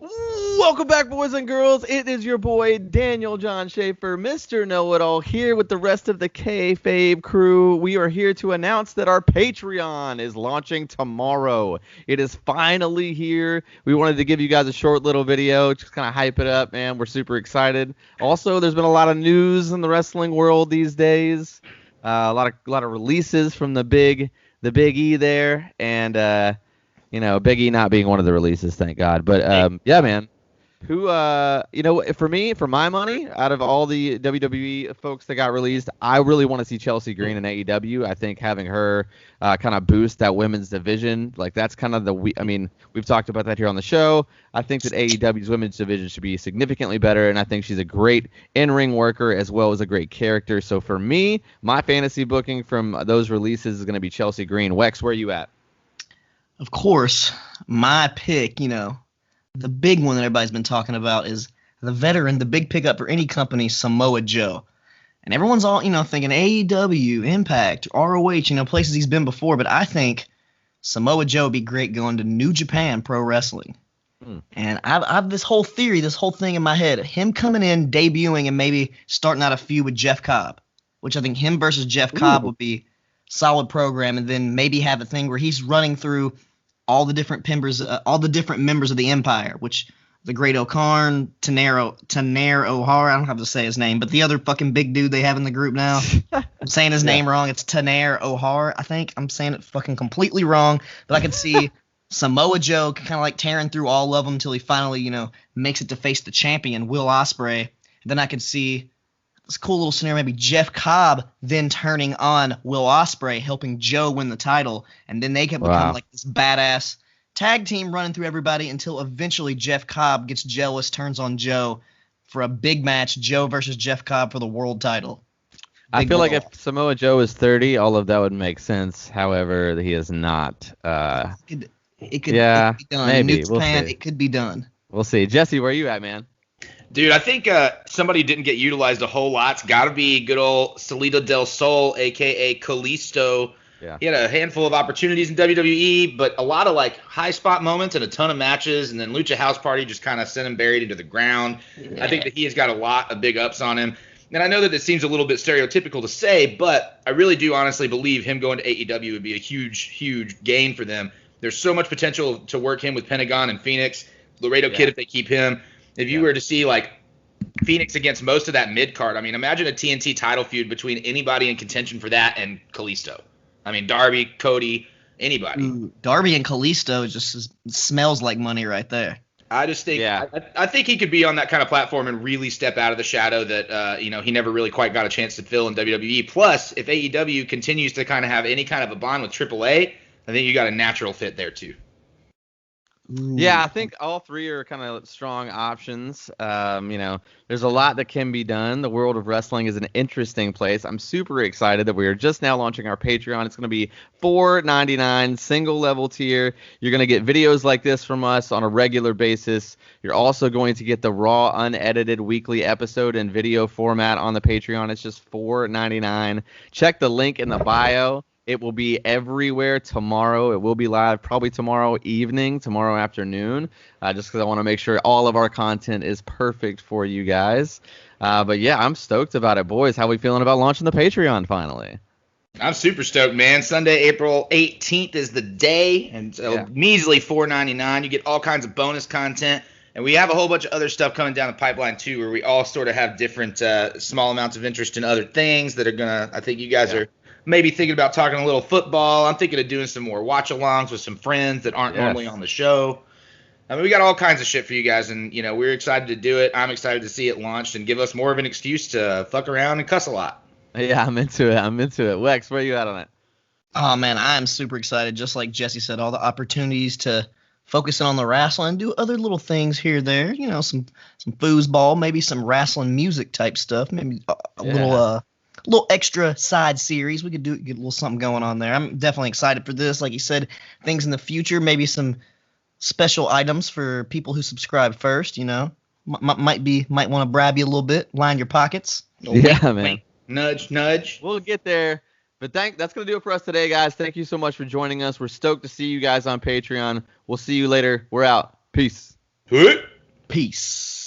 Welcome back, boys and girls. It is your boy Daniel John Schaefer, Mr. Know-It-All, here with the rest of the Kayfabe crew. We are here to announce that our Patreon is launching tomorrow. It is finally here. We wanted to give you guys a short little video, just kind of hype it up, man. We're super excited. Also, there's been a lot of news in the wrestling world these days. A lot of releases from the big E there, and Big E not being one of the releases, thank God. But yeah, man. Who for my money, out of all the WWE folks that got released, I really want to see Chelsea Green in AEW. I think having her kind of boost that women's division, like that's kind of we've talked about that here on the show. I think that AEW's women's division should be significantly better, and I think she's a great in-ring worker as well as a great character. So for me, my fantasy booking from those releases is going to be Chelsea Green. Wex, where are you at? Of course, my pick, the big one that everybody's been talking about is the veteran, the big pickup for any company, Samoa Joe. And everyone's all, thinking AEW, Impact, ROH, places he's been before. But I think Samoa Joe would be great going to New Japan Pro Wrestling. And I've this whole theory, this whole thing in my head, him coming in, debuting, and maybe starting out a feud with Jeff Cobb, which I think him versus Jeff Cobb would be solid program, and then maybe have a thing where he's running through all the different members of the Empire, which the Great O'Karn, Taner O'Hara, I don't have to say his name, but the other fucking big dude they have in the group now. I'm saying his name wrong. It's Taner O'Hara, I think. I'm saying it fucking completely wrong, but I could see Samoa Joe kind of like tearing through all of them until he finally, makes it to face the champion, Will Ospreay. And then I could see this cool little scenario, maybe Jeff Cobb then turning on Will Ospreay, helping Joe win the title, and then they can become like this badass tag team running through everybody until eventually Jeff Cobb gets jealous, turns on Joe for a big match, Joe versus Jeff Cobb for the world title. I feel like if Samoa Joe is 30, all of that would make sense. However, he is not. It could be done. Maybe. We'll see. It could be done. We'll see. Jesse, where are you at, man? Dude, I think somebody didn't get utilized a whole lot's got to be good old Salida del Sol, a.k.a. Kalisto. Yeah. He had a handful of opportunities in WWE, but a lot of high spot moments and a ton of matches, and then Lucha House Party just kind of sent him buried into the ground. Yeah. I think that he has got a lot of big ups on him. And I know that it seems a little bit stereotypical to say, but I really do honestly believe him going to AEW would be a huge, huge gain for them. There's so much potential to work him with Pentagon and Phoenix, Laredo Kid if they keep him. If you were to see Phoenix against most of that mid card, I mean, imagine a TNT title feud between anybody in contention for that and Kalisto. I mean, Darby, Cody, anybody. Ooh, Darby and Kalisto just smells like money right there. I just think, I think he could be on that kind of platform and really step out of the shadow that he never really quite got a chance to fill in WWE. Plus, if AEW continues to kind of have any kind of a bond with AAA, I think you got a natural fit there too. Yeah, I think all three are kind of strong options. There's a lot that can be done. The world of wrestling is an interesting place. I'm super excited that we are just now launching our Patreon. It's going to be $4.99 single level tier. You're going to get videos like this from us on a regular basis. You're also going to get the raw, unedited weekly episode in video format on the Patreon. It's just $4.99. Check the link in the bio. It will be everywhere tomorrow. It will be live probably tomorrow evening, tomorrow afternoon, just because I want to make sure all of our content is perfect for you guys. But yeah, I'm stoked about it, boys. How are we feeling about launching the Patreon finally? I'm super stoked, man. Sunday, April 18th is the day, and measly $4.99. You get all kinds of bonus content. And we have a whole bunch of other stuff coming down the pipeline, too, where we all sort of have different small amounts of interest in other things that are going to – I think you guys are – maybe thinking about talking a little football. I'm thinking of doing some more watch-alongs with some friends that aren't normally on the show. I mean, we got all kinds of shit for you guys, and, we're excited to do it. I'm excited to see it launched and give us more of an excuse to fuck around and cuss a lot. Yeah, I'm into it. Wex, where are you at on it? Oh, man, I'm super excited. Just like Jesse said, all the opportunities to focus on the wrestling, do other little things here or there, some foosball, maybe some wrestling music type stuff, maybe a little extra side series. We could get a little something going on there. I'm definitely excited for this. Like you said, things in the future, maybe some special items for people who subscribe first, might want to brab you a little bit, line your pockets. Man. Nudge, nudge. We'll get there. But that's going to do it for us today, guys. Thank you so much for joining us. We're stoked to see you guys on Patreon. We'll see you later. We're out. Peace. Peace.